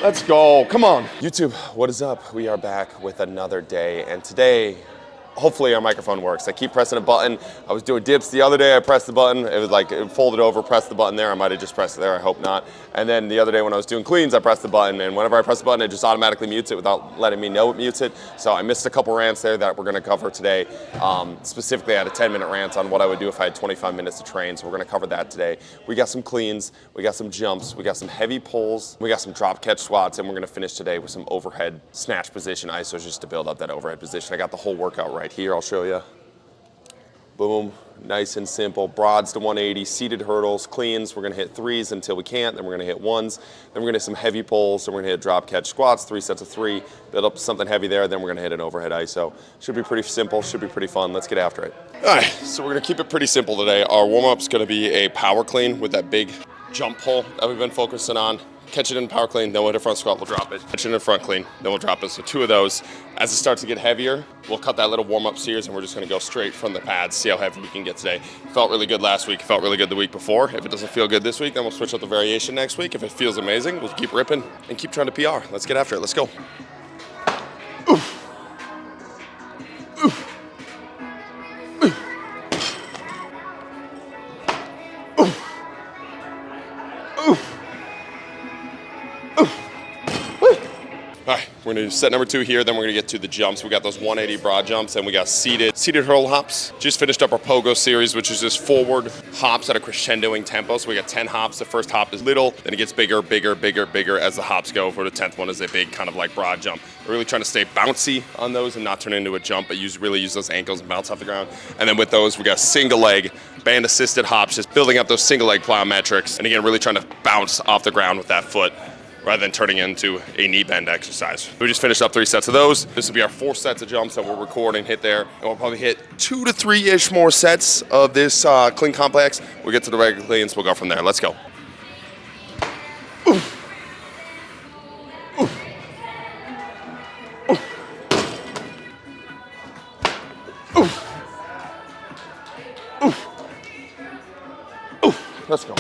Let's go, come on. YouTube, what is up? We are back with another day, and today, hopefully our microphone works. I keep pressing a button. I was doing dips the other day, I pressed the button. It was like, it folded over, pressed the button there. I might've just pressed it there, I hope not. And then the other day when I was doing cleans, I pressed the button, and whenever I press the button, it just automatically mutes it without letting me know it mutes it. So I missed a couple rants there that we're gonna cover today. Specifically, I had a 10-minute rant on what I would do if I had 25 minutes to train, so we're gonna cover that today. We got some cleans, we got some jumps, we got some heavy pulls, we got some drop catch squats, and we're gonna finish today with some overhead snatch position isos just to build up that overhead position. I got the whole workout right here, I'll show you. Boom, nice and simple. Broads to 180, seated hurdles, cleans. We're gonna hit threes until we can't, then we're gonna hit ones, then we're gonna hit some heavy pulls, then we're gonna hit drop catch squats, 3 sets of 3, build up something heavy there, then we're gonna hit an overhead iso. Should be pretty simple, should be pretty fun. Let's get after it. All right, so we're gonna keep it pretty simple today. Our warm-up's gonna be a power clean with that big jump pull that we've been focusing on. Catch it in power clean, then we'll hit a front squat, we'll drop it. Catch it in a front clean, then we'll drop it. So 2 of those. As it starts to get heavier, we'll cut that little warm-up series and we're just gonna go straight from the pads, see how heavy we can get today. Felt really good last week, felt really good the week before. If it doesn't feel good this week, then we'll switch up the variation next week. If it feels amazing, we'll keep ripping and keep trying to PR. Let's get after it, let's go. Oof. Oof. All right, we're gonna do set number 2 here, then we're gonna get to the jumps. We got those 180 broad jumps, and we got seated hurdle hops. Just finished up our pogo series, which is just forward hops at a crescendoing tempo. So we got 10 hops. The first hop is little, then it gets bigger, bigger, bigger, bigger as the hops go. For the 10th one is a big kind of like broad jump. We're really trying to stay bouncy on those and not turn into a jump, but really use those ankles and bounce off the ground. And then with those, we got single leg, band assisted hops, just building up those single leg plyometrics. And again, really trying to bounce off the ground with that foot, rather than turning into a knee bend exercise. We just finished up 3 sets of those. This will be our 4 sets of jumps that we'll record and hit there. And we'll probably hit 2 to 3-ish more sets of this clean complex. We'll get to the regular cleans, we'll go from there. Let's go. Oof. Oof. Oof. Oof. Oof. Let's go.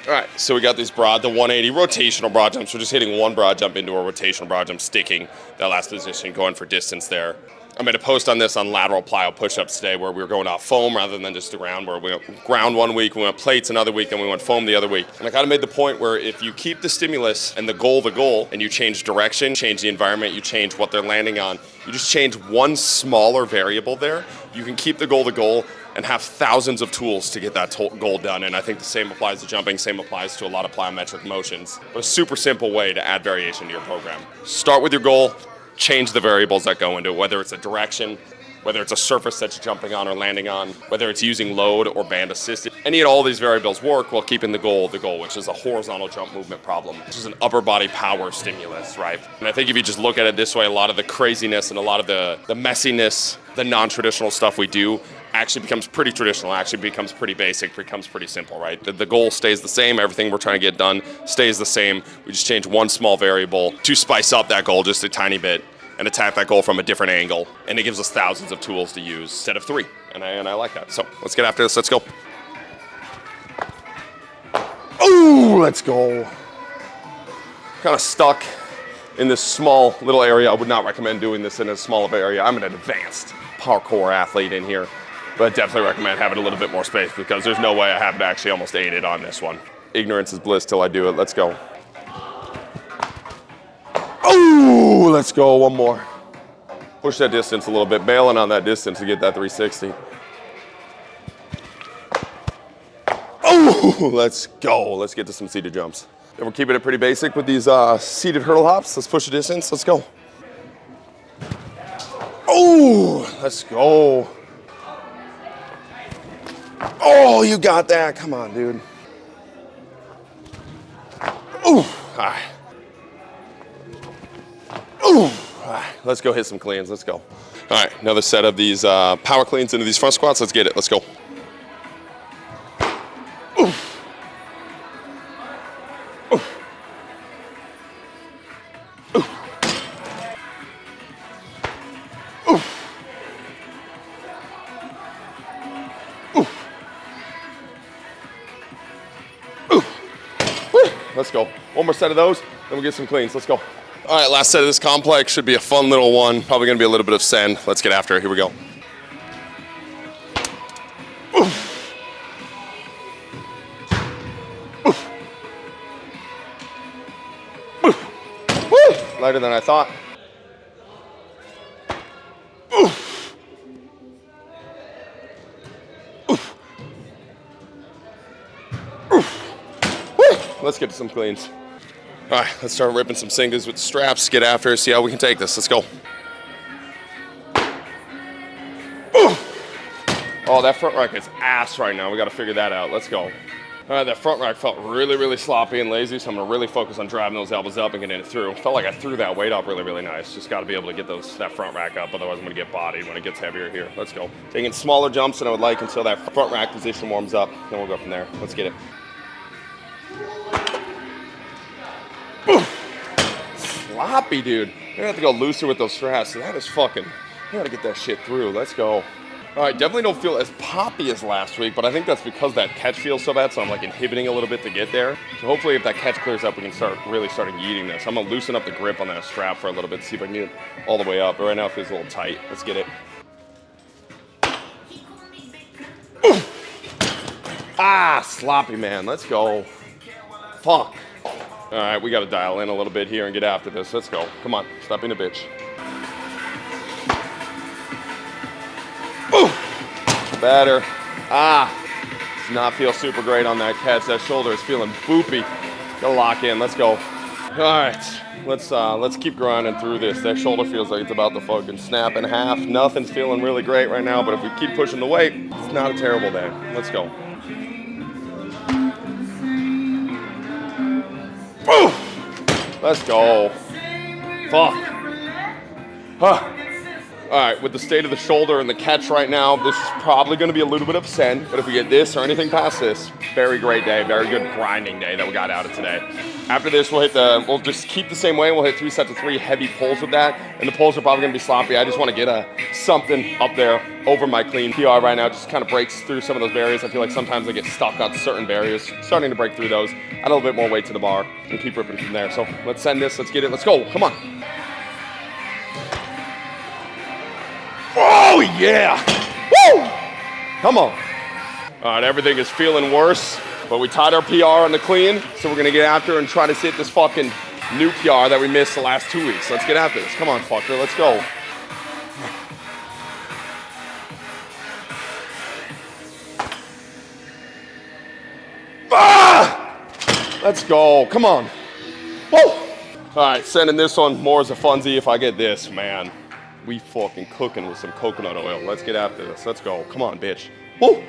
All right, so we got these the 180 rotational broad jumps. We're just hitting 1 broad jump into a rotational broad jump, sticking that last position, going for distance there. I made a post on this on lateral plyo push-ups today where we were going off foam rather than just the ground, where we went ground one week, we went plates another week, then we went foam the other week. And I kind of made the point where if you keep the stimulus and the goal, and you change direction, change the environment, you change what they're landing on, you just change one smaller variable there, you can keep the goal and have thousands of tools to get that goal done. And I think the same applies to jumping, same applies to a lot of plyometric motions. But a super simple way to add variation to your program. Start with your goal, change the variables that go into it, whether it's a direction, whether it's a surface that you're jumping on or landing on, whether it's using load or band assisted. Any and all these variables work while keeping the goal, which is a horizontal jump movement problem, which is an upper body power stimulus, right? And I think if you just look at it this way, a lot of the craziness and a lot of the messiness, the non-traditional stuff we do actually becomes pretty traditional, actually becomes pretty basic, becomes pretty simple, right? The goal stays the same, everything we're trying to get done stays the same. We just change one small variable to spice up that goal just a tiny bit and attack that goal from a different angle. And it gives us thousands of tools to use instead of 3. And I like that. So let's get after this, let's go. Oh, let's go. Kind of stuck in this small little area. I would not recommend doing this in a small of area. I'm an advanced parkour athlete in here, but I definitely recommend having a little bit more space because there's no way I haven't actually almost ate it on this one. Ignorance is bliss till I do it. Let's go. Oh, let's go, one more. Push that distance a little bit, bailing on that distance to get that 360. Oh, let's go. Let's get to some seated jumps. And we're keeping it pretty basic with these seated hurdle hops. Let's push the distance, let's go. Oh, let's go. Oh, you got that, come on, dude. Oh, all right. Ooh, let's go hit some cleans, let's go. All right, another set of these power cleans into these front squats, let's get it, let's go. Ooh. Ooh. Ooh. Ooh. Ooh. Ooh. Let's go, one more set of those. then we'll get some cleans. Let's go. All right, last set of this complex should be a fun little one. Probably gonna be a little bit of send. Let's get after it. Here we go. Oof. Oof. Oof. Woo! Lighter than I thought. Oof. Oof. Oof. Woo! Let's get to some cleans. All right, let's start ripping some singles with straps, get after it, see how we can take this. Let's go. Ooh. Oh, that front rack is ass right now. We got to figure that out. Let's go. All right, that front rack felt really, really sloppy and lazy, so I'm going to really focus on driving those elbows up and getting it through. Felt like I threw that weight up really, really nice. Just got to be able to get that front rack up, otherwise I'm going to get bodied when it gets heavier here. Let's go. Taking smaller jumps than I would like until that front rack position warms up. Then we'll go from there. Let's get it. Sloppy, dude. I have to go looser with those straps. So that is fucking, I gotta get that shit through. Let's go. All right, definitely don't feel as poppy as last week, but I think that's because that catch feels so bad, so I'm like inhibiting a little bit to get there. So hopefully if that catch clears up, we can start really starting yeeting this. I'm gonna loosen up the grip on that strap for a little bit, see if I can get it all the way up. But right now it feels a little tight. Let's get it. Ooh. Ah, sloppy, man. Let's go. Fuck. All right, we got to dial in a little bit here and get after this. Let's go. Come on, stop being a bitch. Ooh, better. Ah, does not feel super great on that catch. That shoulder is feeling boopy. Gotta lock in. Let's go. All right, let's keep grinding through this. That shoulder feels like it's about to fucking snap in half. Nothing's feeling really great right now, but if we keep pushing the weight, it's not a terrible day. Let's go. Woo! Let's go. Fuck. Huh. All right, with the state of the shoulder and the catch right now, this is probably going to be a little bit of send, but if we get this or anything past this, very great day, very good grinding day that we got out of today. After this, we'll just keep the same way. We'll hit 3 sets of 3 heavy pulls with that, and the pulls are probably going to be sloppy. I just want to get something up there over my clean PR right now. Just kind of breaks through some of those barriers. I feel like sometimes I get stuck on certain barriers. Starting to break through those. Add a little bit more weight to the bar and keep ripping from there. So let's send this. Let's get it. Let's go. Come on. Oh, yeah. Woo! Come on. All right, everything is feeling worse, but we tied our PR on the clean, so we're going to get after and try to hit this fucking new PR that we missed the last 2 weeks. Let's get after this. Come on, fucker. Let's go. Ah! Let's go. Come on. Woo! All right, sending this one more as a funsie if I get this, man. We fucking cooking with some coconut oil. Let's get after this. Let's go. Come on, bitch. Woo!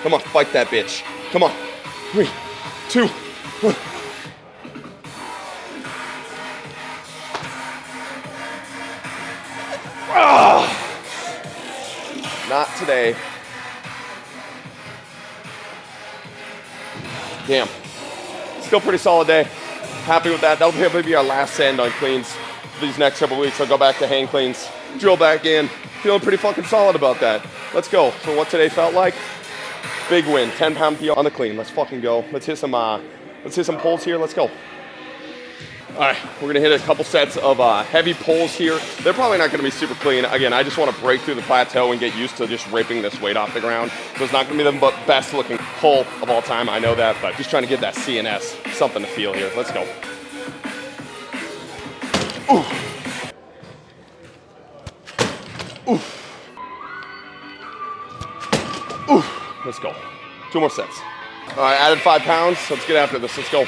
Come on, fight that bitch. Come on. 3, 2, 1. Ah! Not today. Damn. Still pretty solid day. Happy with that. That'll probably be our last send on cleans. These next couple weeks, I'll go back to hang cleans, drill back in. Feeling pretty fucking solid about that. Let's go. For what today felt like, big win. 10-pound PR on the clean. Let's fucking go. Let's hit some pulls here. Let's go. All right, we're gonna hit a couple sets of heavy pulls here. They're probably not gonna be super clean. Again, I just wanna break through the plateau and get used to just ripping this weight off the ground. So it's not gonna be the best looking pull of all time, I know that, but just trying to get that CNS, something to feel here. Let's go. Ooh. Ooh. Ooh. Let's go. 2 more sets. All right, added 5 pounds. Let's get after this. Let's go.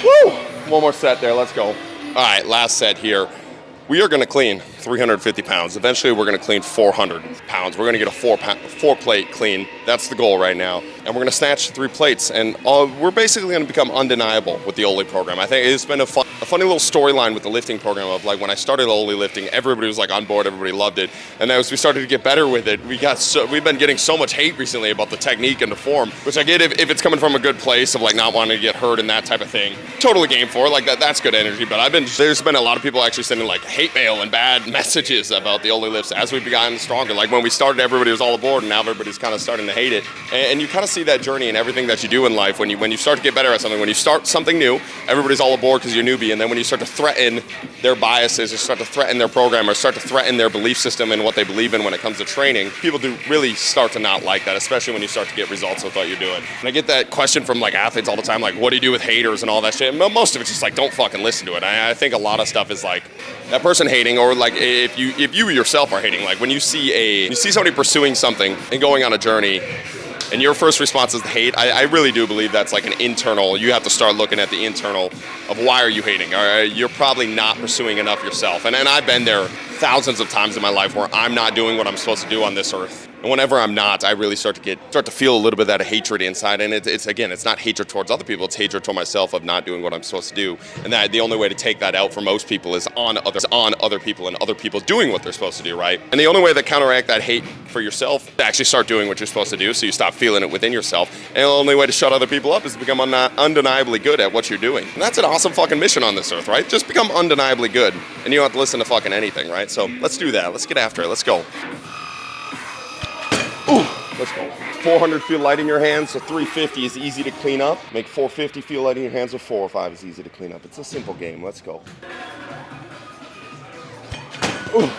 Woo! 1 more set there. Let's go. All right, last set here. We are going to clean 350 pounds. Eventually, we're going to clean 400 pounds. We're going to get a 4-plate clean. That's the goal right now. And we're going to snatch 3 plates. And we're basically going to become undeniable with the Oli program. I think it's been a funny little storyline with the lifting program of like when I started Oli lifting, everybody was like on board, everybody loved it. And as we started to get better with it, we've been getting so much hate recently about the technique and the form, which I get if it's coming from a good place of like not wanting to get hurt and that type of thing. Totally game for it. Like that's good energy. But there's been a lot of people actually sending like hate mail and bad messages about the Only Lifts as we've gotten stronger. Like when we started, everybody was all aboard, and now everybody's kind of starting to hate it. And you kind of see that journey in everything that you do in life. When you start to get better at something, when you start something new, everybody's all aboard because you're a newbie. And then when you start to threaten their biases, or start to threaten their program, or start to threaten their belief system and what they believe in when it comes to training, people do really start to not like that, especially when you start to get results with what you're doing. And I get that question from like athletes all the time, like, what do you do with haters and all that shit? And most of it's just like, don't fucking listen to it. I think a lot of stuff is like that person hating, or like if you yourself are hating, like when you see somebody pursuing something and going on a journey, and your first response is hate, I really do believe that's like an internal. You have to start looking at the internal of why are you hating? Or you're probably not pursuing enough yourself. And I've been there thousands of times in my life where I'm not doing what I'm supposed to do on this earth. And whenever I'm not, I really start to feel a little bit of that hatred inside. And it's not hatred towards other people, it's hatred toward myself of not doing what I'm supposed to do. And that the only way to take that out for most people is on other people, and other people doing what they're supposed to do, right? And the only way to counteract that hate for yourself is to actually start doing what you're supposed to do, so you stop feeling it within yourself. And the only way to shut other people up is to become undeniably good at what you're doing. And that's an awesome fucking mission on this earth, right? Just become undeniably good, and you don't have to listen to fucking anything, right? So let's do that. Let's get after it. Let's go. Ooh, let's go. 400 feel light in your hands, so 350 is easy to clean up. Make 450 feel light in your hands, or 405 is easy to clean up. It's a simple game. Let's go. Ooh.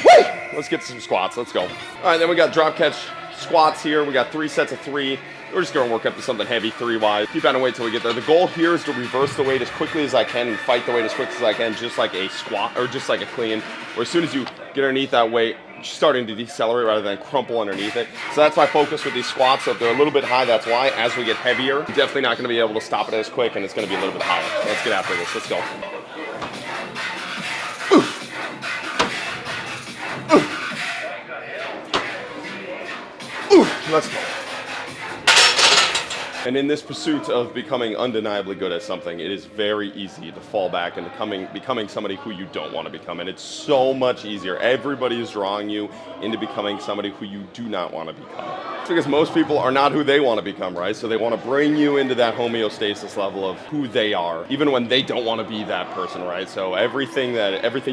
Woo! Let's get some squats. Let's go. All right, then we got drop catch squats here. We got 3 sets of 3. We're just going to work up to something heavy 3-wise. Keep on and wait till we get there. The goal here is to reverse the weight as quickly as I can and fight the weight as quick as I can, just like a squat or just like a clean. Or as soon as you get underneath that weight, starting to decelerate rather than crumple underneath it. So that's my focus with these squats. So if they're a little bit high, that's why. As we get heavier, I'm definitely not going to be able to stop it as quick, and it's going to be a little bit higher. So let's get after this. Let's go. Let's go. And in this pursuit of becoming undeniably good at something, it is very easy to fall back into becoming somebody who you don't want to become. And it's so much easier. Everybody is drawing you into becoming somebody who you do not want to become. It's because most people are not who they want to become, right? So they want to bring you into that homeostasis level of who they are, even when they don't want to be that person, right? So everything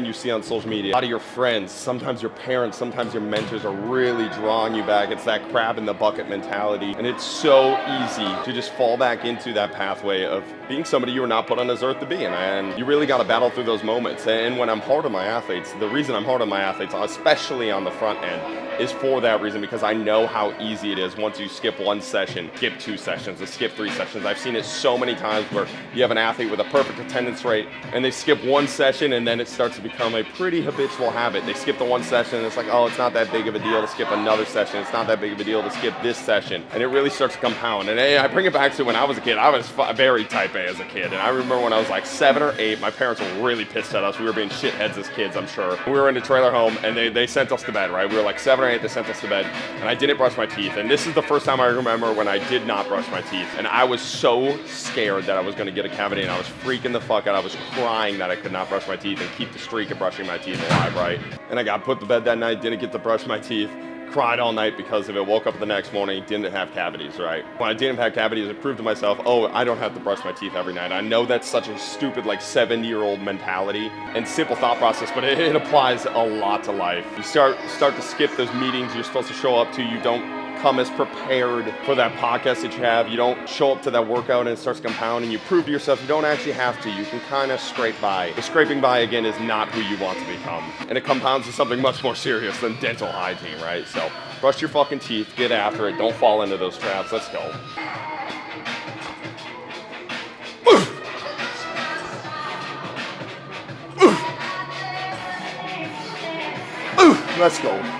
you see on social media, a lot of your friends, sometimes your parents, sometimes your mentors are really drawing you back. It's that crab in the bucket mentality. And it's so easy to just fall back into that pathway of being somebody you were not put on this earth to be. And you really got to battle through those moments. And when I'm hard on my athletes, the reason I'm hard on my athletes, especially on the front end, is for that reason, because I know how easy it is once you skip 1 session, skip 2 sessions, or skip 3 sessions. I've seen it so many times where you have an athlete with a perfect attendance rate and they skip 1 session, and then it starts to become a pretty habitual habit. They skip the 1 session and it's like, oh, it's not that big of a deal to skip another session. It's not that big of a deal to skip this session. And it really starts to compound. And I bring it back to when I was a kid. I was very type A as a kid. And I remember when I was like 7 or 8, my parents were really pissed at us. We were being shitheads as kids, I'm sure. We were in a trailer home and they sent us to bed, right? We were like 7 or 8, they sent us to bed, and I didn't brush my teeth. And this is the first time I remember when I did not brush my teeth. And I was so scared that I was gonna get a cavity, and I was freaking the fuck out. I was crying that I could not brush my teeth and keep the streak of brushing my teeth alive, right? And I got put to bed that night, didn't get to brush my teeth, cried all night because of it, woke up the next morning, didn't have cavities, right? When I didn't have cavities, it proved to myself, oh, I don't have to brush my teeth every night. I know that's such a stupid, like 70-year-old mentality and simple thought process, but it applies a lot to life. You start to skip those meetings you're supposed to show up to. You don't come as prepared for that podcast that you have. You don't show up to that workout and it starts to compound, and you prove to yourself you don't actually have to. You can kind of scrape by. The scraping by, again, is not who you want to become. And it compounds to something much more serious than dental hygiene, right? So brush your fucking teeth, get after it, don't fall into those traps. Let's go. Let's go.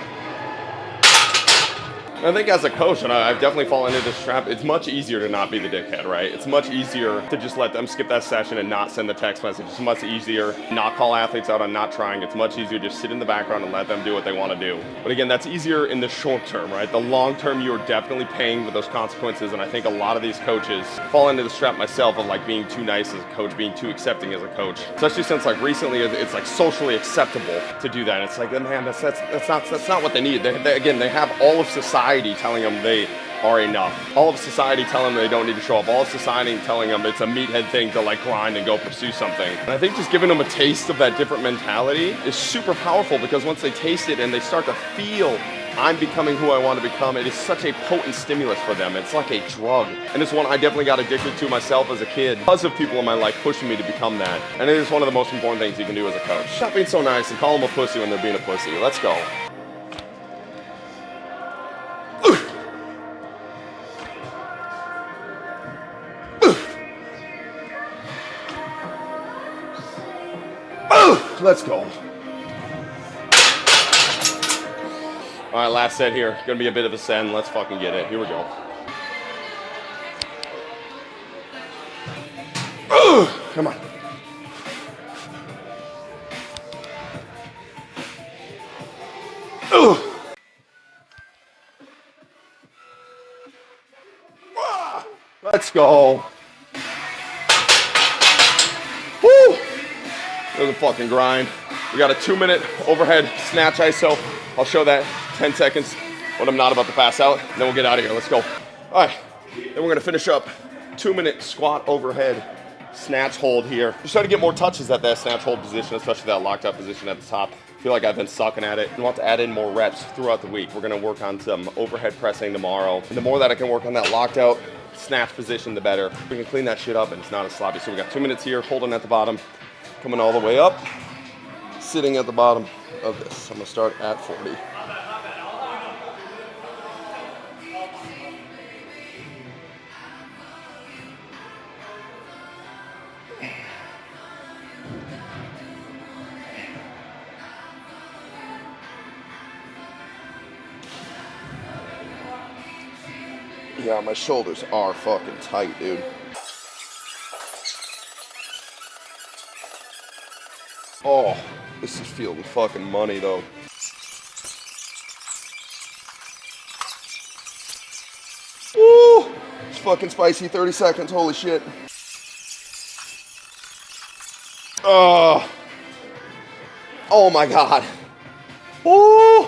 I think as a coach, and I've definitely fallen into this trap, it's much easier to not be the dickhead, right? It's much easier to just let them skip that session and not send the text message. It's much easier not call athletes out on not trying. It's much easier to just sit in the background and let them do what they want to do. But again, that's easier in the short term, right? The long term, you are definitely paying with those consequences, and I think a lot of these coaches fall into this trap myself of like being too nice as a coach, being too accepting as a coach. Especially since like recently it's like socially acceptable to do that. It's like, man, that's not what they need. They have all of society telling them are enough. All of society telling them they don't need to show up. All of society telling them it's a meathead thing to like grind and go pursue something. And I think just giving them a taste of that different mentality is super powerful, because once they taste it and they start to feel I'm becoming who I want to become, it is such a potent stimulus for them. It's like a drug. And it's one I definitely got addicted to myself as a kid because of people in my life pushing me to become that. And it is one of the most important things you can do as a coach. Stop being so nice and call them a pussy when they're being a pussy. Let's go. Let's go. All right, last set here. Gonna be a bit of a send. Let's fucking get it. Here we go. Come on. Let's go. Woo! There's a fucking grind. We got a 2-minute overhead snatch ISO. I'll show that 10 seconds when I'm not about to pass out. Then we'll get out of here. Let's go. All right. Then we're gonna finish up 2-minute squat overhead snatch hold here. Just try to get more touches at that snatch hold position, especially that locked up position at the top. I feel like I've been sucking at it. I want to add in more reps throughout the week. We're gonna work on some overhead pressing tomorrow. And the more that I can work on that locked out snatch position, the better. We can clean that shit up and it's not as sloppy. So we got 2 minutes here, holding at the bottom, coming all the way up, sitting at the bottom of this. I'm gonna start at 40. Yeah, my shoulders are fucking tight, dude. Oh, this is feeling fucking money though. Woo! It's fucking spicy, 30 seconds, holy shit. Oh my God. Woo!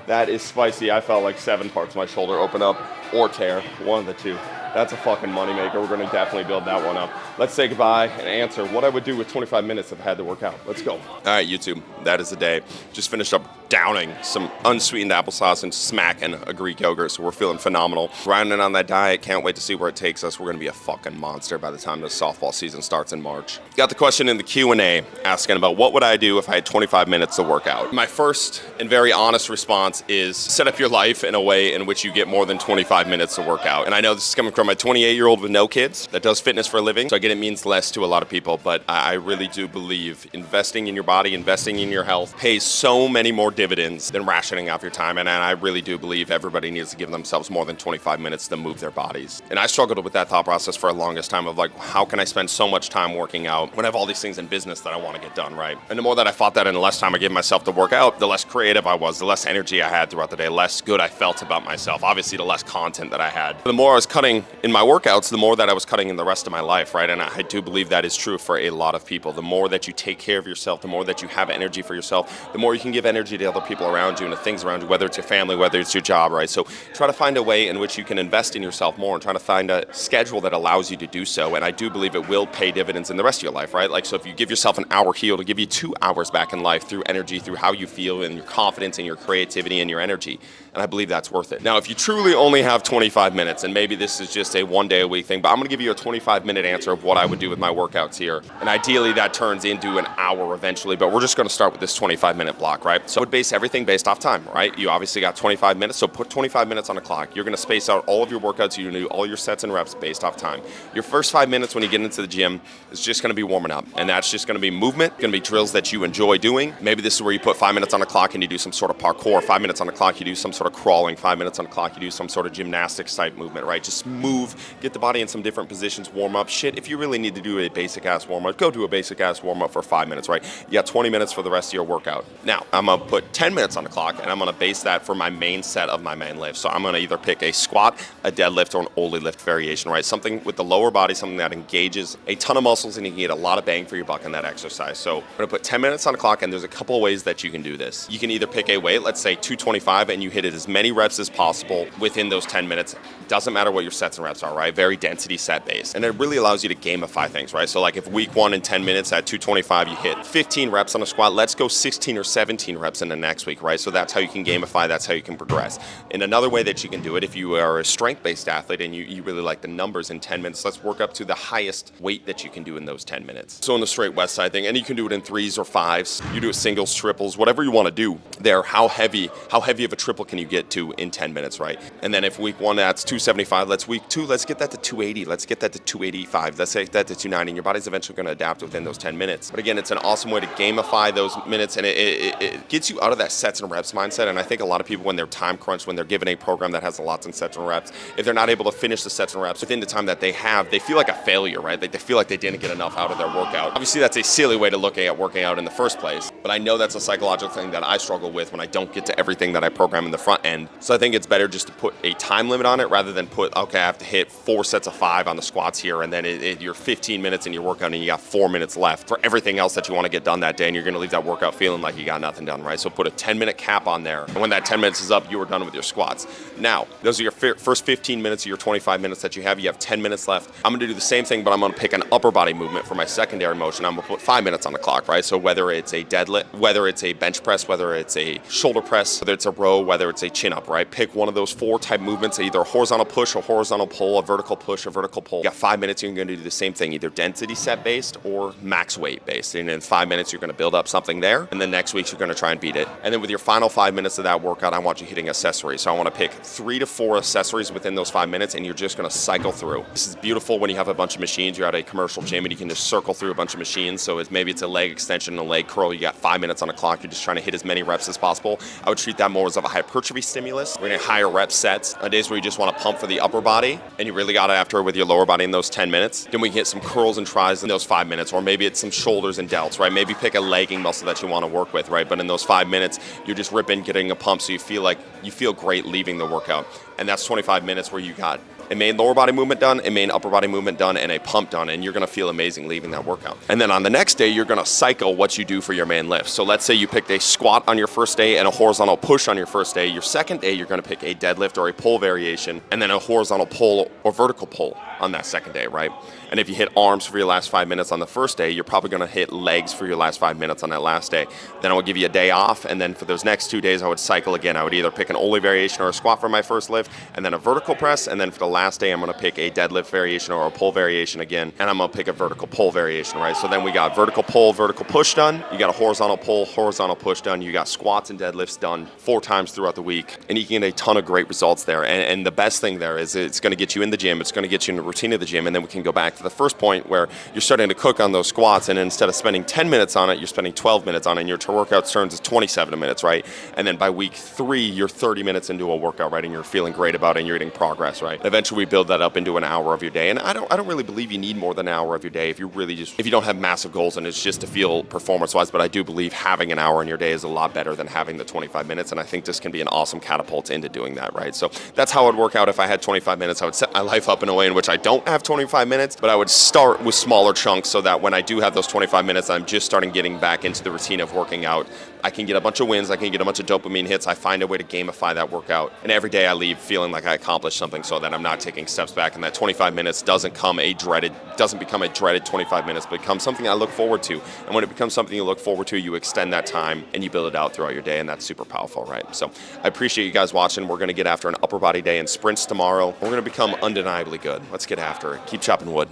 That is spicy. I felt like 7 parts of my shoulder open up or tear, one of the two. That's a fucking moneymaker. We're gonna definitely build that one up. Let's say goodbye and answer what I would do with 25 minutes if I had to work out. Let's go. All right, YouTube, that is the day. Just finished up downing some unsweetened applesauce and smacking a Greek yogurt, so we're feeling phenomenal. Rounding on that diet, can't wait to see where it takes us. We're gonna be a fucking monster by the time the softball season starts in March. Got the question in the Q&A asking about what would I do if I had 25 minutes to work out. My first and very honest response is set up your life in a way in which you get more than 25 minutes to work out. And I know this is coming from a 28-year-old with no kids that does fitness for a living, so I get it means less to a lot of people, but I really do believe investing in your body, investing in your health pays so many more dividends than rationing off your time. And I really do believe everybody needs to give themselves more than 25 minutes to move their bodies. And I struggled with that thought process for the longest time of like, how can I spend so much time working out when I have all these things in business that I want to get done, right? And the more that I fought that and the less time I gave myself to work out, the less creative I was, the less energy I had throughout the day, less good I felt about myself. Obviously, the less content that I had. The more I was cutting in my workouts, the more that I was cutting in the rest of my life, right? And I do believe that is true for a lot of people. The more that you take care of yourself, the more that you have energy for yourself, the more you can give energy to other people around you and the things around you, whether it's your family, whether it's your job, right? So try to find a way in which you can invest in yourself more and try to find a schedule that allows you to do so. And I do believe it will pay dividends in the rest of your life, right? Like, so if you give yourself an hour here, it'll give you 2 hours back in life through energy, through how you feel and your confidence and your creativity and your energy. And I believe that's worth it. Now, if you truly only have 25 minutes, and maybe this is just a 1-day-a-week thing, but I'm gonna give you a 25-minute answer of what I would do with my workouts here. And ideally that turns into an hour eventually, but we're just gonna start with this 25-minute block, right? So I would base everything based off time, right? You obviously got 25 minutes, so put 25 minutes on the clock. You're gonna space out all of your workouts. You're gonna do all your sets and reps based off time. Your first 5 minutes when you get into the gym is just gonna be warming up. And that's just gonna be movement, gonna be drills that you enjoy doing. Maybe this is where you put 5 minutes on the clock and you do some sort of parkour. 5 minutes on the clock, you do some sort of crawling. 5 minutes on the clock, you do some sort of gymnastics type movement, right? Just move, get the body in some different positions, warm up. Shit, if you really need to do a basic ass warm up, go do a basic ass warm up for 5 minutes, right? You got 20 minutes for the rest of your workout. Now, I'm gonna put 10 minutes on the clock and I'm gonna base that for my main set of my main lift. So I'm gonna either pick a squat, a deadlift, or an Ollie lift variation, right? Something with the lower body, something that engages a ton of muscles and you can get a lot of bang for your buck in that exercise. So I'm gonna put 10 minutes on the clock and there's a couple of ways that you can do this. You can either pick a weight, let's say 225, and you hit it as many reps as possible within those 10 minutes. Doesn't matter what your sets and reps are, right? Very density set based. And it really allows you to gamify things, right? So like if week 1 in 10 minutes at 225, you hit 15 reps on a squat, let's go 16 or 17 reps in the next week, right? So that's how you can gamify, that's how you can progress. And another way that you can do it, if you are a strength-based athlete and you really like the numbers in 10 minutes, let's work up to the highest weight that you can do in those 10 minutes. So in the straight west side thing, and you can do it in 3s or 5s, you do a singles, triples, whatever you want to do there. How heavy of a triple can you get to in 10 minutes, right? And then if week 1 that's 275, week 2, let's get that to 280, let's get that to 285, let's take that to 290, and your body's eventually going to adapt within those 10 minutes. But again, it's an awesome way to gamify those minutes, and it gets you out of that sets and reps mindset. And I think a lot of people, when they're time crunched, when they're given a program that has lots of sets and reps, if they're not able to finish the sets and reps within the time that they have, they feel like a failure, right? Like they feel like they didn't get enough out of their workout. Obviously, that's a silly way to look at working out in the first place, but I know that's a psychological thing that I struggle with when I don't get to everything that I program in the front end. So I think it's better just to put a time limit on it rather than put, okay, I have to hit 4 sets of 5 on the squats here, and then you're 15 minutes in your workout and you got 4 minutes left for everything else that you want to get done that day, and you're going to leave that workout feeling like you got nothing done, right? So put a 10-minute cap on there, and when that 10 minutes is up, you are done with your squats. Now, those are your first 15 minutes of your 25 minutes that you have. You have 10 minutes left. I'm going to do the same thing, but I'm going to pick an upper body movement for my secondary motion. I'm going to put 5 minutes on the clock, right? So whether it's a deadlift, whether it's a bench press, whether it's a shoulder press, whether it's a row, whether it's a chin up, right? Pick one of those 4 type movements, either a horizontal push, a horizontal pull, a vertical push, a vertical pull. You got 5 minutes, you're going to do the same thing, either density set based or max weight based. And in 5 minutes, you're going to build up something there. And then next week, you're going to try and beat it. And then with your final 5 minutes of that workout, I want you hitting accessories. So I want to pick 3 to 4 accessories within those 5 minutes, and you're just going to cycle through. This is beautiful when you have a bunch of machines. You're at a commercial gym and you can just circle through a bunch of machines. So maybe it's a leg extension, a leg curl. You got 5 minutes on the clock. You're just trying to hit as many reps as possible. I would treat that more as of a hypertrophy stimulus. We're going to higher rep sets on days where you just want to pump for the upper body, and you really got it after with your lower body in those 10 minutes. Then we can hit some curls and tries in those 5 minutes, or maybe it's some shoulders and delts, right? Maybe pick a legging muscle that you want to work with, right? But in those 5 minutes, you're just ripping, getting a pump, so you feel great leaving the workout. And that's 25 minutes where you got a main lower body movement done, a main upper body movement done, and a pump done, and you're going to feel amazing leaving that workout. And then on the next day, you're going to cycle what you do for your main lift. So let's say you picked a squat on your first day and a horizontal push on your first day. Your second day, you're going to pick a deadlift or a pull variation, and then a horizontal pull or vertical pull on that second day, right? And if you hit arms for your last 5 minutes on the first day, you're probably going to hit legs for your last 5 minutes on that last day. Then I would give you a day off, and then for those next 2 days, I would cycle again. I would either pick an Ole variation or a squat for my first lift, and then a vertical press, and then for the last day, I'm going to pick a deadlift variation or a pull variation again, and I'm going to pick a vertical pull variation, right? So then we got vertical pull, vertical push done. You got a horizontal pull, horizontal push done. You got squats and deadlifts done 4 times throughout the week, and you can get a ton of great results there. And the best thing there is it's going to get you in the gym. It's going to get you in the routine of the gym, and then we can go back to the first point where you're starting to cook on those squats, and instead of spending 10 minutes on it, you're spending 12 minutes on it, and your workout turns is 27 minutes, right? And then by week 3, you're 30 minutes into a workout, right? And you're feeling great about it, and you're getting progress, right? Eventually, we build that up into an hour of your day, and I don't really believe you need more than an hour of your day if you don't have massive goals and it's just to feel performance-wise. But I do believe having an hour in your day is a lot better than having the 25 minutes, and I think this can be an awesome catapult into doing that, right? So that's how it would work out if I had 25 minutes. I would set my life up in a way in which I don't have 25 minutes, but I would start with smaller chunks so that when I do have those 25 minutes, I'm just starting getting back into the routine of working out. I can get a bunch of wins, I can get a bunch of dopamine hits, I find a way to gamify that workout, and every day I leave feeling like I accomplished something so that I'm not taking steps back, and that 25 minutes doesn't become a dreaded 25 minutes, but becomes something I look forward to. And when it becomes something you look forward to, you extend that time and you build it out throughout your day, and that's super powerful, right? So I appreciate you guys watching. We're going to get after an upper body day and sprints tomorrow. We're going to become undeniably good. Let's get after it. Keep chopping wood.